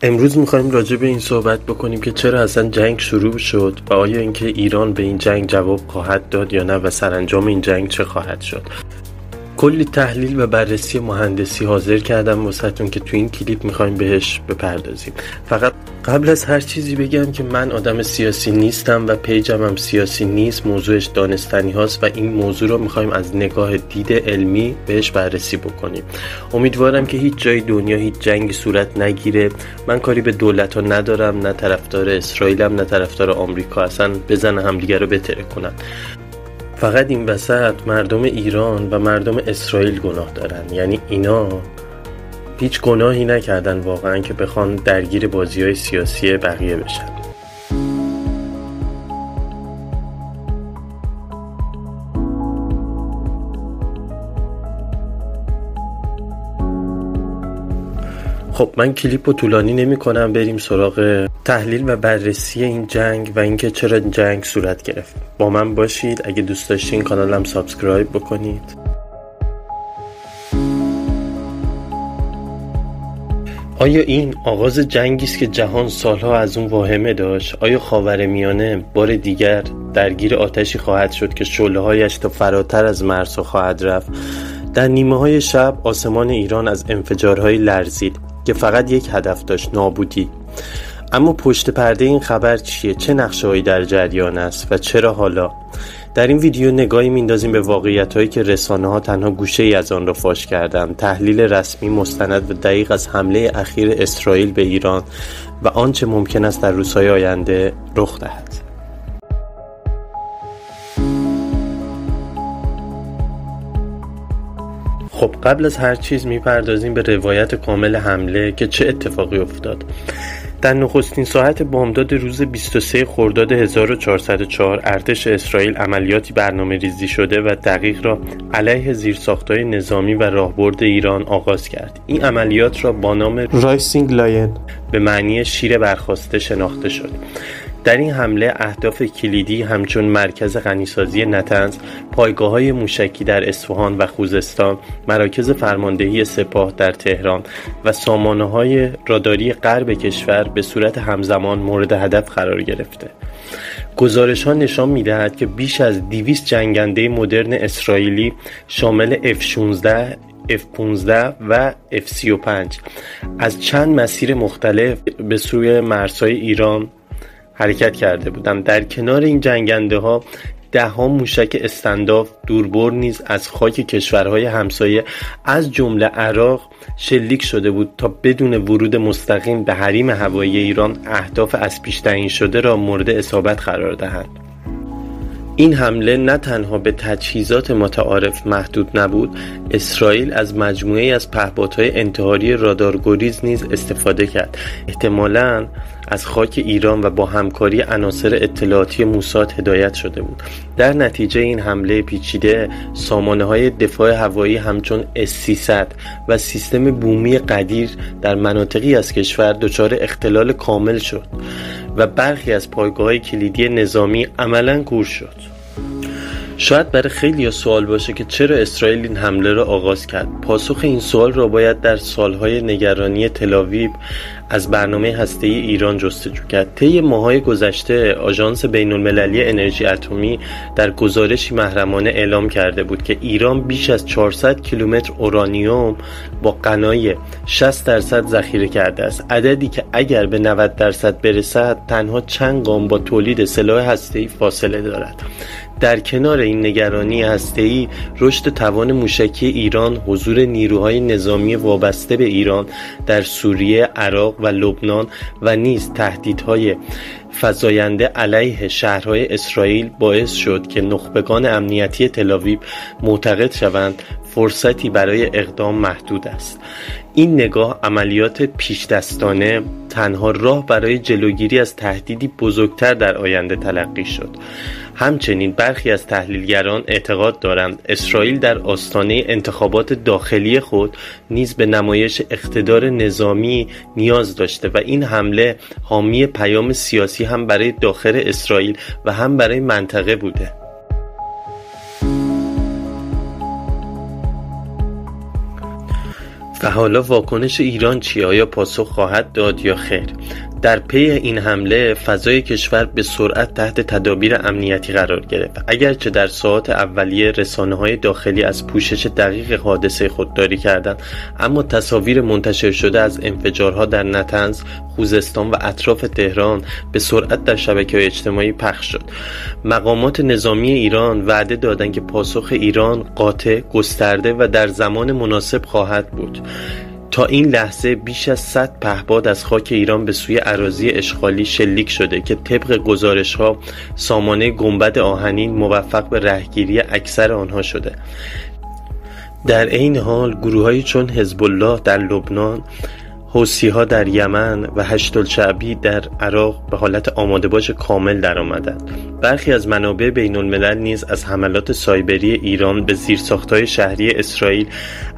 امروز میخوایم راجع به این صحبت بکنیم که چرا اصلا جنگ شروع شد و آیا اینکه ایران به این جنگ جواب خواهد داد یا نه و سرانجام این جنگ چه خواهد شد. کلی تحلیل و بررسی مهندسی حاضر کردم واسهتون که تو این کلیپ میخوایم بهش بپردازیم. فقط قبل از هر چیزی بگم که من آدم سیاسی نیستم و پیجم هم سیاسی نیست، موضوعش دانستنی هاست و این موضوع رو میخوایم از نگاه دید علمی بهش بررسی بکنیم. امیدوارم که هیچ جای دنیا هیچ جنگی صورت نگیره. من کاری به دولت ها ندارم، نه طرفدار اسرائیلم نه طرفدار آمریکا، اصلا بزنن همدیگه رو بتره کنن. فقط این وسط مردم ایران و مردم اسرائیل گناه دارن، یعنی اینا هیچ گناهی نکردن واقعا که بخوان درگیر بازی‌های سیاسی بقیه بشن. خب من کلیپ رو طولانی نمی کنم، بریم سراغ تحلیل و بررسی این جنگ و اینکه چرا جنگ صورت گرفت. با من باشید، اگه دوست داشتین کانالم سابسکرایب بکنید. آیا این آغاز جنگی است که جهان سالها از اون واهمه داشت؟ آیا خاورمیانه بار دیگر درگیر آتشی خواهد شد که شعله‌هایش تا فراتر از مرزها خواهد رفت؟ در نیمه‌های شب آسمان ایران از انفجارهای لرزید که فقط یک هدف داشت، نابودی. اما پشت پرده این خبر چیه؟ چه نقشه‌هایی در جریان است و چرا حالا؟ در این ویدیو نگاهی میندازیم به واقعیت‌هایی که رسانه‌ها تنها گوشه‌ای از آن را فاش کردند، تحلیل رسمی مستند و دقیق از حمله اخیر اسرائیل به ایران و آنچه ممکن است در روزهای آینده رخ دهد. خب قبل از هر چیز میپردازیم به روایت کامل حمله که چه اتفاقی افتاد. در نخستین ساعت بامداد روز 23 خرداد 1404 ارتش اسرائیل عملیاتی برنامه ریزی شده و دقیق را علیه زیرساخت‌های نظامی و راهبرد ایران آغاز کرد. این عملیات را با نام رایسینگ لاین به معنی شیر برخاسته شناخته شد. در این حمله اهداف کلیدی همچون مرکز غنیسازی نطنز، پایگاه‌های موشکی در اصفهان و خوزستان، مراکز فرماندهی سپاه در تهران و سامانه‌های راداری غرب کشور به صورت همزمان مورد هدف قرار گرفته. گزارش‌ها نشان می‌دهد که بیش از 200 جنگنده مدرن اسرائیلی شامل F-16 F-15 و F-35 از چند مسیر مختلف به سوی مرزهای ایران حرکت کرده بودند. در کنار این جنگنده ها 10 موشک استنداف دوربر نیز از خاک کشورهای همسایه از جمله عراق شلیک شده بود تا بدون ورود مستقیم به حریم هوایی ایران اهداف از پیش تعیین شده را مورد اصابت قرار دهند. این حمله نه تنها به تجهیزات متعارف محدود نبود، اسرائیل از مجموعه‌ای از پهپادهای انتحاری رادارگریز نیز استفاده کرد، احتمالاً از خاک ایران و با همکاری عناصر اطلاعاتی موساد هدایت شده بود. در نتیجه این حمله پیچیده، سامانه‌های دفاع هوایی همچون S-300 و سیستم بومی قدیر در مناطقی از کشور دچار اختلال کامل شد و برخی از پایگاه‌های کلیدی نظامی عملاً کور شد. شاید برای خیلی سوال باشه که چرا اسرائیل این حمله را آغاز کرد. پاسخ این سوال را باید در سالهای نگرانی تل‌آویو از برنامه هسته‌ای ایران جستجو کرد. طی ماه‌های گذشته آژانس بین‌المللی انرژی اتمی در گزارشی محرمانه اعلام کرده بود که ایران بیش از 400 کیلومتر اورانیوم با غنای 60% ذخیره کرده است، عددی که اگر به 90% برسد تنها چند گام با تولید سلاح هسته‌ای فاصله دارد. در کنار این نگرانی هسته‌ای، رشد توان موشکی ایران، حضور نیروهای نظامی وابسته به ایران در سوریه، عراق و لبنان و نیز تهدیدهای فزاینده علیه شهرهای اسرائیل باعث شد که نخبگان امنیتی تل‌آویو معتقد شوند فرصتی برای اقدام محدود است. این نگاه عملیات پیش دستانه تنها راه برای جلوگیری از تهدیدی بزرگتر در آینده تلقی شد. همچنین برخی از تحلیلگران اعتقاد دارند اسرائیل در آستانه انتخابات داخلی خود نیز به نمایش اقتدار نظامی نیاز داشته و این حمله حامی پیام سیاسی هم برای داخل اسرائیل و هم برای منطقه بوده. و حالا واکنش ایران چیه؟ آیا پاسخ خواهد داد یا خیر؟ در پی این حمله فضای کشور به سرعت تحت تدابیر امنیتی قرار گرفت. اگرچه در ساعات اولیه رسانه‌های داخلی از پوشش دقیق حادثه خودداری کردند، اما تصاویر منتشر شده از انفجارها در نطنز، خوزستان و اطراف تهران به سرعت در شبکه‌های اجتماعی پخش شد. مقامات نظامی ایران وعده دادند که پاسخ ایران قاطع، گسترده و در زمان مناسب خواهد بود. تا این لحظه بیش از 100 پهپاد از خاک ایران به سوی اراضی اشغالی شلیک شده که طبق گزارش‌ها سامانه گنبد آهنین موفق به رهگیری اکثر آنها شده. در این حال گروه‌هایی چون حزب الله در لبنان، حوثی‌ها در یمن و هشت‌الشعبی در عراق به حالت آماده‌باش کامل درآمدند. برخی از منابع بین‌الملل نیز از حملات سایبری ایران به زیرساخت‌های شهری اسرائیل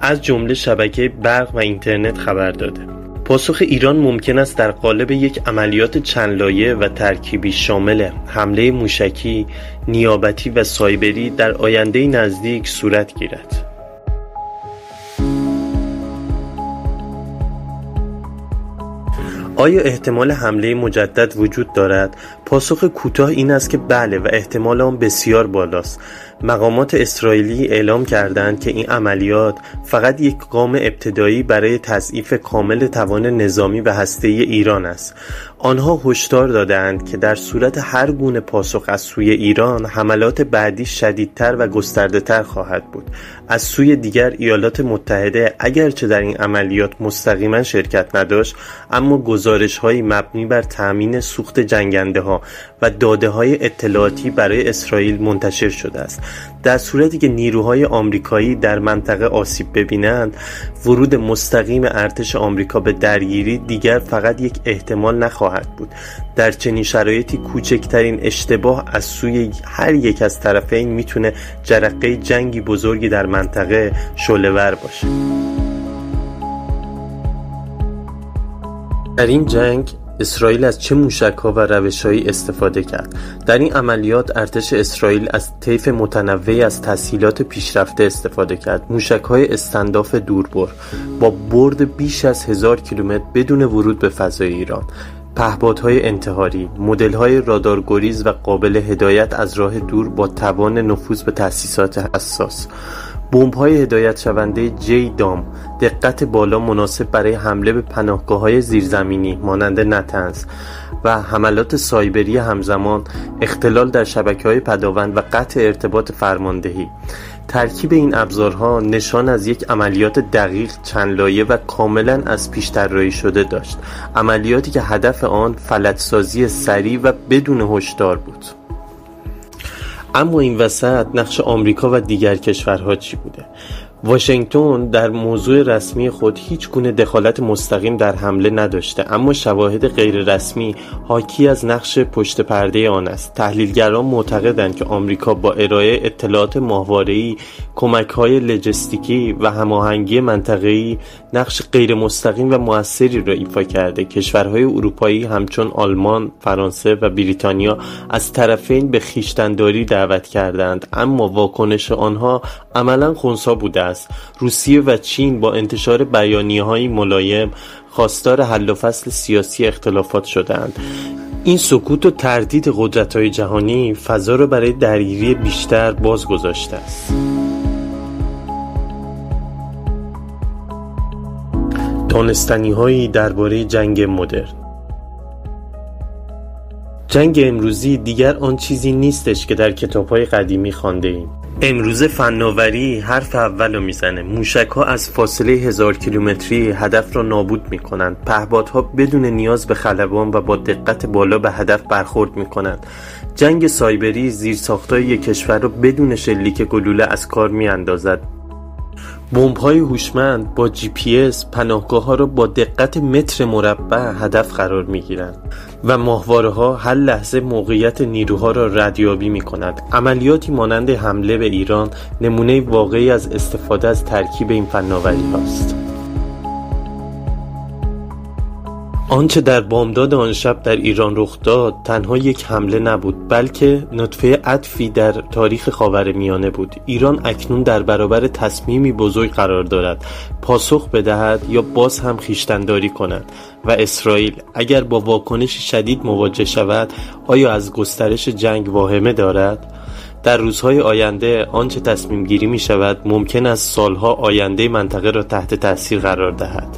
از جمله شبکه برق و اینترنت خبر داده. پاسخ ایران ممکن است در قالب یک عملیات چند لایه و ترکیبی شامل حمله موشکی، نیابتی و سایبری در آینده نزدیک صورت گیرد. آیا احتمال حمله مجدد وجود دارد؟ پاسخ کوتاه این است که بله و احتمال آن بسیار بالاست. مقامات اسرائیلی اعلام کردند که این عملیات فقط یک گام ابتدایی برای تضعیف کامل توان نظامی و هسته‌ای ایران است. آنها هشدار دادند که در صورت هر گونه پاسخ از سوی ایران، حملات بعدی شدیدتر و گسترده‌تر خواهد بود. از سوی دیگر ایالات متحده اگرچه در این عملیات مستقیما شرکت نداشت، اما گزارش‌هایی مبنی بر تأمین سوخت جنگنده‌ها و داده‌های اطلاعاتی برای اسرائیل منتشر شده است. در صورتی که نیروهای آمریکایی در منطقه آسیب ببینند، ورود مستقیم ارتش آمریکا به درگیری دیگر فقط یک احتمال نخواهد بود. در چنین شرایطی کوچکترین اشتباه از سوی هر یک از طرفین میتونه جرقه جنگی بزرگی در منطقه شعله‌ور باشه. در این جنگ اسرائیل از چه موشک‌ها و روش‌هایی استفاده کرد؟ در این عملیات ارتش اسرائیل از طیف متنوعی از تسهیلات پیشرفته استفاده کرد. موشک‌های استنداف دوربر با برد بیش از 1000 کیلومتر بدون ورود به فضای ایران، پهپادهای انتحاری، مدل‌های رادارگریز و قابل هدایت از راه دور با توان نفوذ به تأسیسات حساس، بمب‌های هدایت شونده جی دام، دقت بالا مناسب برای حمله به پناهگاه‌های زیرزمینی مانند نطنز و حملات سایبری همزمان، اختلال در شبکه‌های پداوند و قطع ارتباط فرماندهی. ترکیب این ابزارها نشان از یک عملیات دقیق، چند لایه و کاملا از پیش طراحی شده داشت. عملیاتی که هدف آن فلج‌سازی سریع و بدون هشدار بود. اما این وسط نقش آمریکا و دیگر کشورها چی بوده؟ واشنگتن در موضوع رسمی خود هیچ گونه دخالت مستقیم در حمله نداشته، اما شواهد غیر رسمی حاکی از نقش پشت پرده آن است. تحلیلگران معتقدند که آمریکا با ارائه اطلاعات ماهواره‌ای، کمک‌های لوجستیکی و هماهنگی منطقه‌ای نقش غیر مستقیم و مؤثری را ایفا کرده. کشورهای اروپایی همچون آلمان، فرانسه و بریتانیا از طرفین به خویشتن‌داری دعوت کردند، اما واکنش آنها عملاً خنثی بوده است. روسیه و چین با انتشار بیانیه‌های ملایم خواستار حل و فصل سیاسی اختلافات شدند. این سکوت و تردید قدرت‌های جهانی فضا را برای درگیری بیشتر باز گذاشته است. دانستنی‌هایی درباره جنگ مدرن. جنگ امروزی دیگر آن چیزی نیستش که در کتاب‌های قدیمی خوانده ایم. امروز فناوری حرف اولو میزنه. موشک‌ها از فاصله 1000 کیلومتری هدف را نابود میکنند. پهپادها بدون نیاز به خلبان و با دقت بالا به هدف برخورد میکنند. جنگ سایبری زیرساخت‌های یک کشور را بدون شلیک گلوله از کار میاندازد. بمب‌های هوشمند با GPS پناهگاه‌ها را با دقت متر مربع هدف قرار می‌گیرند و ماهواره‌ها هر لحظه موقعیت نیروها را ردیابی می‌کند. عملیاتی مانند حمله به ایران نمونه واقعی از استفاده از ترکیب این فناوری‌هاست. آنچه در بامداد آن شب در ایران رخ داد تنها یک حمله نبود، بلکه نطفه عطفی در تاریخ خاورمیانه بود. ایران اکنون در برابر تصمیمی بزرگ قرار دارد: پاسخ بدهد یا باز هم خویشتن‌داری کند. و اسرائیل اگر با واکنشی شدید مواجه شود، آیا از گسترش جنگ واهمه دارد؟ در روزهای آینده آنچه تصمیم گیری می شود ممکن است سالها آینده منطقه را تحت تاثیر قرار دهد.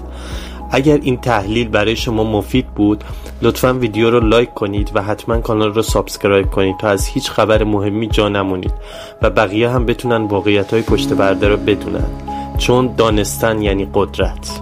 اگر این تحلیل برای شما مفید بود، لطفاً ویدیو رو لایک کنید و حتما کانال رو سابسکرایب کنید تا از هیچ خبر مهمی جا نمونید و بقیه هم بتونن واقعیت‌های پشت پرده رو بدونن، چون دانستن یعنی قدرت.